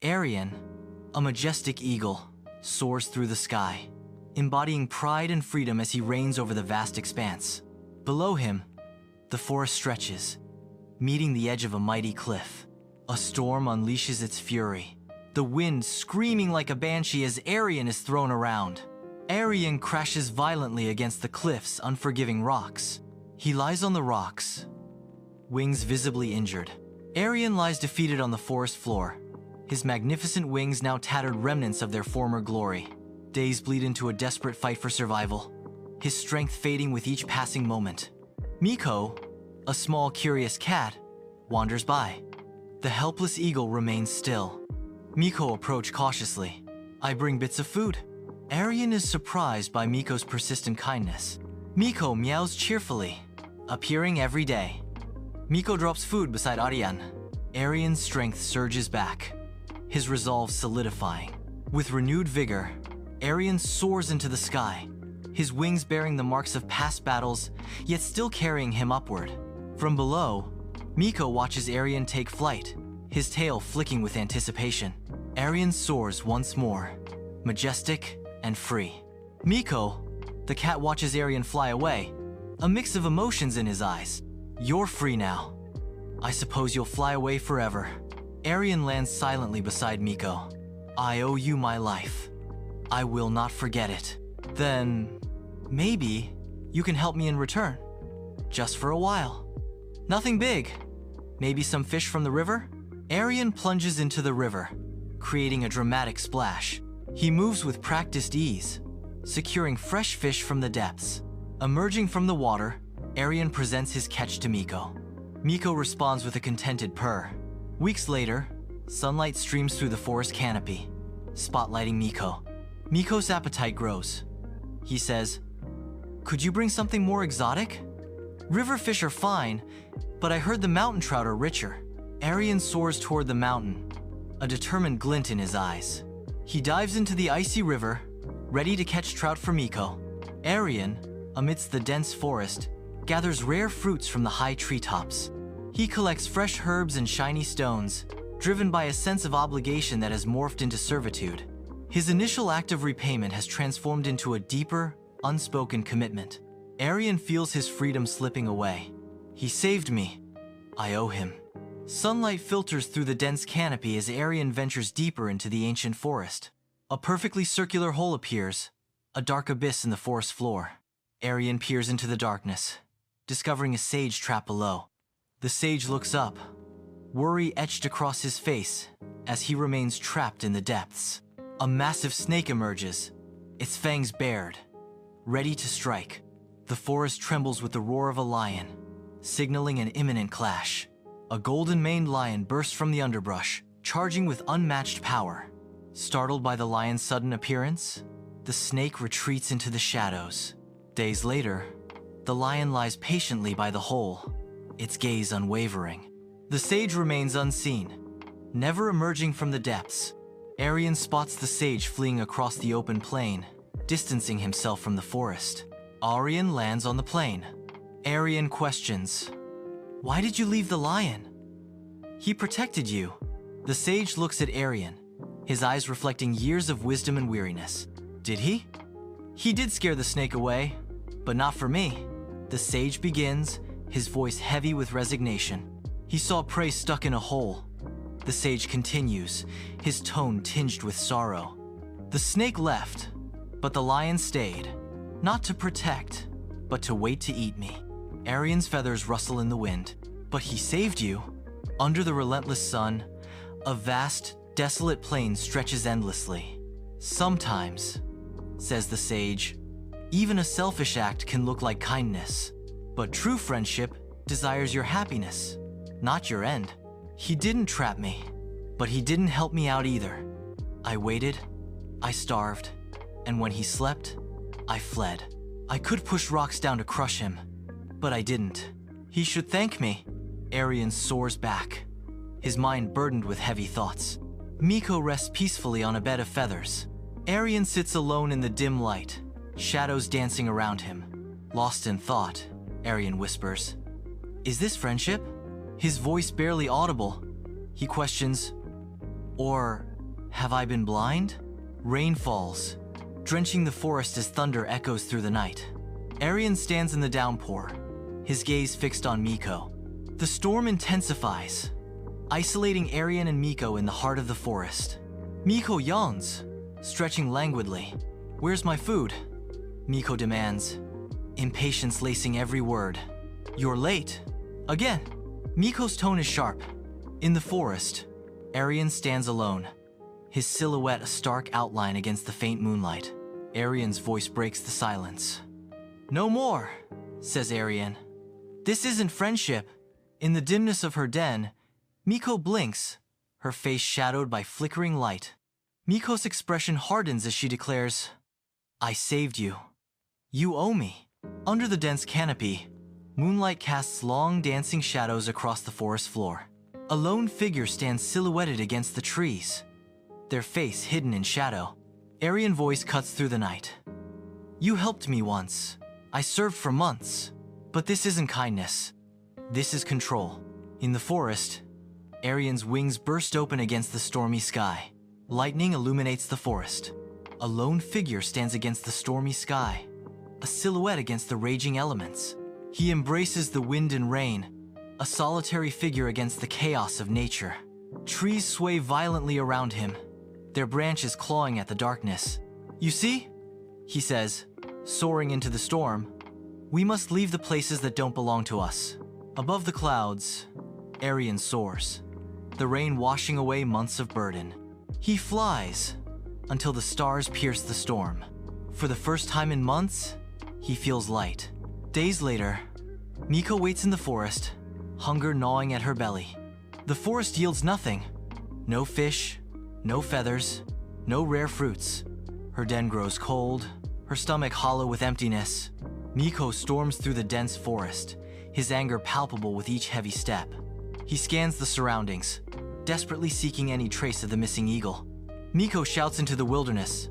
Arian, a majestic eagle, soars through the sky, embodying pride and freedom as he reigns over the vast expanse. Below him, the forest stretches, meeting the edge of a mighty cliff. A storm unleashes its fury, the wind screaming like a banshee as Arian is thrown around. Arian crashes violently against the cliff's unforgiving rocks. He lies on the rocks, wings visibly injured. Arian lies defeated on the forest floor, his magnificent wings now tattered remnants of their former glory. Days bleed into a desperate fight for survival, his strength fading with each passing moment. Miko, a small curious cat, wanders by. The helpless eagle remains still. Miko approaches cautiously. I bring bits of food. Arian is surprised by Miko's persistent kindness. Miko meows cheerfully, appearing every day. Miko drops food beside Arian. Arian's strength surges back, his resolve solidifying. With renewed vigor, Arian soars into the sky, his wings bearing the marks of past battles, yet still carrying him upward. From below, Miko watches Arian take flight, his tail flicking with anticipation. Arian soars once more, majestic and free. Miko, the cat, watches Arian fly away, a mix of emotions in his eyes. You're free now. I suppose you'll fly away forever. Arian lands silently beside Miko. I owe you my life. I will not forget it. Then, maybe you can help me in return. Just for a while. Nothing big. Maybe some fish from the river? Arian plunges into the river, creating a dramatic splash. He moves with practiced ease, securing fresh fish from the depths. Emerging from the water, Arian presents his catch to Miko. Miko responds with a contented purr. Weeks later, sunlight streams through the forest canopy, spotlighting Miko. Miko's appetite grows. He says, "Could you bring something more exotic? River fish are fine, but I heard the mountain trout are richer." Arian soars toward the mountain, a determined glint in his eyes. He dives into the icy river, ready to catch trout for Miko. Arian, amidst the dense forest, gathers rare fruits from the high treetops. He collects fresh herbs and shiny stones, driven by a sense of obligation that has morphed into servitude. His initial act of repayment has transformed into a deeper, unspoken commitment. Arian feels his freedom slipping away. He saved me. I owe him. Sunlight filters through the dense canopy as Arian ventures deeper into the ancient forest. A perfectly circular hole appears, a dark abyss in the forest floor. Arian peers into the darkness, discovering a sage trapped below. The sage looks up, worry etched across his face as he remains trapped in the depths. A massive snake emerges, its fangs bared, ready to strike. The forest trembles with the roar of a lion, signaling an imminent clash. A golden-maned lion bursts from the underbrush, charging with unmatched power. Startled by the lion's sudden appearance, the snake retreats into the shadows. Days later, the lion lies patiently by the hole, its gaze unwavering. The sage remains unseen, never emerging from the depths. Arian spots the sage fleeing across the open plain, distancing himself from the forest. Arian lands on the plain. Arian questions, "Why did you leave the lion?" "He protected you." The sage looks at Arian, his eyes reflecting years of wisdom and weariness. "Did he?" "He did scare the snake away, but not for me." The sage begins, his voice heavy with resignation. "He saw prey stuck in a hole." The sage continues, his tone tinged with sorrow. "The snake left, but the lion stayed, not to protect, but to wait to eat me." Arian's feathers rustle in the wind. "But he saved you." Under the relentless sun, a vast, desolate plain stretches endlessly. "Sometimes," says the sage, "even a selfish act can look like kindness. But true friendship desires your happiness, not your end." He didn't trap me, but he didn't help me out either. I waited, I starved, and when he slept, I fled. I could push rocks down to crush him, but I didn't. He should thank me. Arian soars back, his mind burdened with heavy thoughts. Miko rests peacefully on a bed of feathers. Arian sits alone in the dim light, shadows dancing around him. Lost in thought, Arian whispers, "Is this friendship?" His voice barely audible. He questions, Or have I been blind? Rain falls, drenching the forest as thunder echoes through the night. Arian stands in the downpour, his gaze fixed on Miko. The storm intensifies, isolating Arian and Miko in the heart of the forest. Miko yawns, stretching languidly. "Where's my food?" Miko demands, impatience lacing every word. "You're late." Again. Miko's tone is sharp. In the forest, Arian stands alone, his silhouette a stark outline against the faint moonlight. Arian's voice breaks the silence. "No more," says Arian. "This isn't friendship." In the dimness of her den, Miko blinks, her face shadowed by flickering light. Miko's expression hardens as she declares, "I saved you. You owe me." Under the dense canopy, moonlight casts long dancing shadows across the forest floor. A lone figure stands silhouetted against the trees, their face hidden in shadow. Arian voice cuts through the night. "You helped me once. I served for months. But this isn't kindness. This is control." In the forest, Arian's wings burst open against the stormy sky. Lightning illuminates the forest. A lone figure stands against the stormy sky, a silhouette against the raging elements. He embraces the wind and rain, a solitary figure against the chaos of nature. Trees sway violently around him, their branches clawing at the darkness. "You see?" he says, soaring into the storm. "We must leave the places that don't belong to us." Above the clouds, Arian soars, the rain washing away months of burden. He flies until the stars pierce the storm. For the first time in months, he feels light. Days later, Miko waits in the forest, hunger gnawing at her belly. The forest yields nothing. No fish, no feathers, no rare fruits. Her den grows cold, her stomach hollow with emptiness. Miko storms through the dense forest, his anger palpable with each heavy step. He scans the surroundings, desperately seeking any trace of the missing eagle. Miko shouts into the wilderness,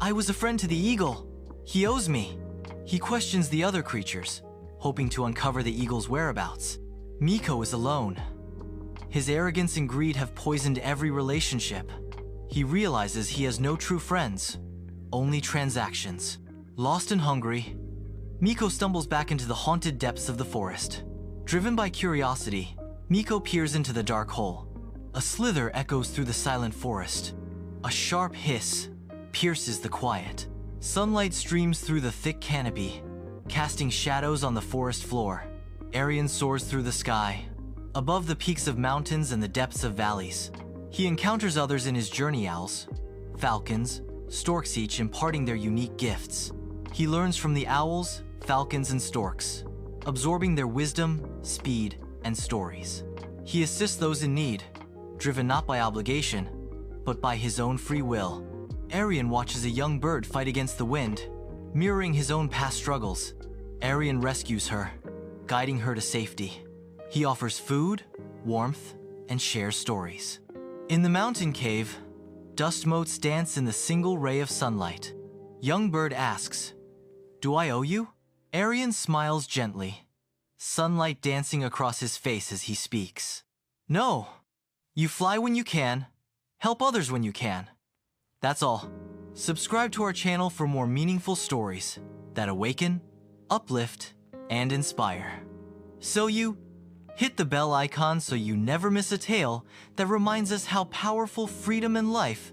"I was a friend to the eagle. He owes me." He questions the other creatures, hoping to uncover the eagle's whereabouts. Miko is alone. His arrogance and greed have poisoned every relationship. He realizes he has no true friends, only transactions. Lost and hungry, Miko stumbles back into the haunted depths of the forest. Driven by curiosity, Miko peers into the dark hole. A slither echoes through the silent forest. A sharp hiss pierces the quiet. Sunlight streams through the thick canopy, casting shadows on the forest floor. Arian soars through the sky, above the peaks of mountains and the depths of valleys. He encounters others in his journey: owls, falcons, storks, each imparting their unique gifts. He learns from the owls, falcons, and storks, absorbing their wisdom, speed, and stories. He assists those in need, driven not by obligation, but by his own free will. Arian watches a young bird fight against the wind, mirroring his own past struggles. Arian rescues her, guiding her to safety. He offers food, warmth, and shares stories. In the mountain cave, dust motes dance in the single ray of sunlight. Young bird asks, "Do I owe you?" Arian smiles gently, sunlight dancing across his face as he speaks. "No. You fly when you can, help others when you can." That's all. Subscribe to our channel for more meaningful stories that awaken, uplift, and inspire. So you hit the bell icon so you never miss a tale that reminds us how powerful freedom and life